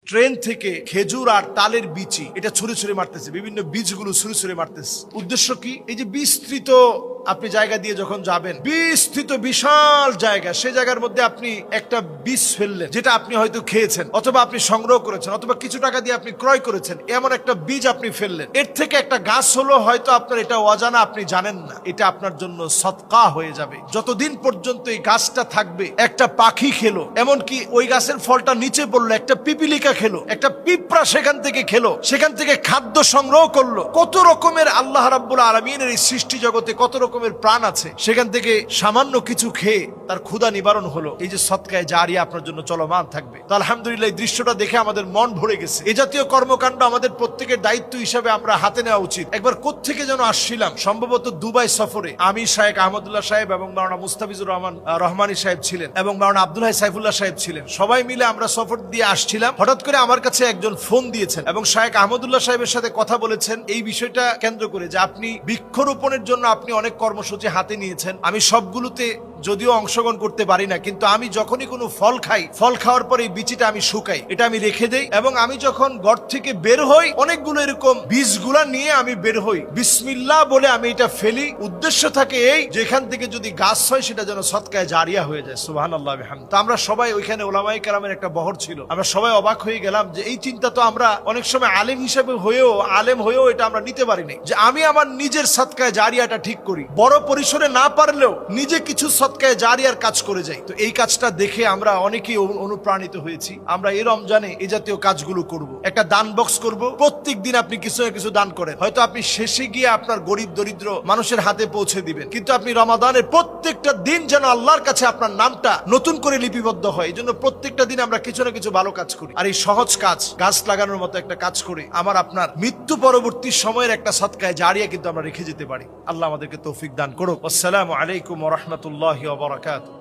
Train থেকে খেজুর আর তালের বিচি এটা ছুঁড়ে ছুঁড়ে মারতেছে, বিভিন্ন বীজগুলো ছুঁড়ে ছুঁড়ে মারতেছে। উদ্দেশ্য কি? এই যে বিস্তৃত আপনি জায়গা দিয়ে যখন যাবেন, বিস্তৃত বিশাল জায়গা, সেই জায়গার মধ্যে আপনি একটা বীজ ফেললেন, যেটা আপনি হয়তো খেয়েছেন অথবা আপনি সংগ্রহ করেছেন অথবা কিছু টাকা দিয়ে আপনি ক্রয় করেছেন, এমন একটা বীজ আপনি ফেললেন। এর থেকে একটা গাছ হলো, হয়তো আপনার এটা অজানা, আপনি জানেন না, এটা আপনার জন্য সদকা হয়ে যাবে। যতদিন পর্যন্ত এই গাছটা থাকবে, একটা পাখি খেলো, এমনকি ওই গাছের ফলটা নিচে পড়লো, একটা পিপিলিকা খেলো, একটা পিঁপড়া সেখান থেকে খেলো, সেখান থেকে খাদ্য সংগ্রহ করলো। কত রকমের আল্লাহ রাব্বুল আলামিনের এই সৃষ্টি জগতে কত রকমের প্রাণ আছে, সেখান থেকে সামান্য কিছু খেয়ে তার ক্ষুধা নিবারণ হলো। এই যে সদকায়ে জারিয়া আপনার জন্য চলমান থাকবে। তো আলহামদুলিল্লাহ, এই দৃশ্যটা দেখে আমাদের মন ভরে গেছে। এই জাতীয় কর্মকাণ্ড আমাদের প্রত্যেকের দায়িত্ব হিসাবে আমরা হাতে নেওয়া উচিত। একবার কোত্থেকে যেন আসছিলাম, সম্ভবত দুবাই সফরে। আমি শায়েখ আহমদুল্লাহ সাহেব এবং মাওলানা মুস্তাফিজুর রহমান রহমানী সাহেব ছিলেন এবং মাওলানা আব্দুল্লাহ সাইফুল্লাহ সাহেব ছিলেন। সবাই মিলে আমরা সফর দিয়ে আসছিলাম। হঠাৎ করে আমার কাছে একজন ফোন দিয়েছেন এবং শায়েখ আহমদুল্লাহ সাহেবের সাথে কথা বলেছেন এই বিষয়টা কেন্দ্র করে, যে আপনি বৃক্ষরোপণের জন্য আপনি অনেক কর্মসূচি হাতে নিয়েছেন। আমি সবগুলোতে যদিও অংশগ্রহণ করতে পারি না, কিন্তু আমি যখনই কোনো ফল খাই, ফল খাওয়ার পরে এই বিচিটা আমি শুকাই, এটা আমি রেখে দেই, এবং আমি যখন ঘর থেকে বের হই অনেকগুলো এরকম বীজগুলা নিয়ে আমি বের হই, বিসমিল্লাহ বলে আমি এটা ফেলি। উদ্দেশ্য থাকে এই, যেখান থেকে যদি গাছ হয় সেটা যেন সদকায়ে জারিয়া হয়ে যায়। সুবহানাল্লাহ বিহামদি। তো আমরা সবাই ওইখানে ওলামায়ে কেরামের একটা বহর ছিল, আমরা সবাই অবাক হয়ে গেলাম যে এই চিন্তা তো আমরা অনেক সময় আলেম হিসেবে আলেম হয়েও এটা আমরা নিতে পারিনি, যে আমি আমার নিজের সদকায়ে জারিয়াটা ঠিক করি, বড় পরিসরে না পারলেও নিজে কিছু সদকায়ে জারিয়ার কাজ করে যাই। তো এই কাজটা দেখে আমরা অনেকেই অনুপ্রাণিত হয়েছি। আমরা এই রমজানে এই জাতীয় কাজগুলো করব। একটা দান বক্স করব, প্রত্যেক দিন আপনি কিছু না কিছু দান করেন, হয়তো আপনি শেষে গিয়ে আপনার গরিব দরিদ্র মানুষের হাতে পৌঁছে দিবেন, কিন্তু আপনি রমাদানের প্রত্যেকটা দিন যেন আল্লাহর কাছে আপনার নামটা নতুন করে লিপিবদ্ধ হয়, এই জন্য প্রত্যেকটা দিন আমরা কিছু না কিছু ভালো কাজ করি। আর এই সহজ কাজ, গাছ লাগানোর মতো একটা কাজ করে আমার আপনার মৃত্যু পরবর্তী সময়ের একটা সদকায়ে জারিয়া কিন্তু আমরা রেখে যেতে পারি। আল্লাহ আমাদেরকে তৌফিক দান করুক। আসসালামু আলাইকুম ওয়া রাহমাতুল্লাহি ওয়া বারাকাতুহু।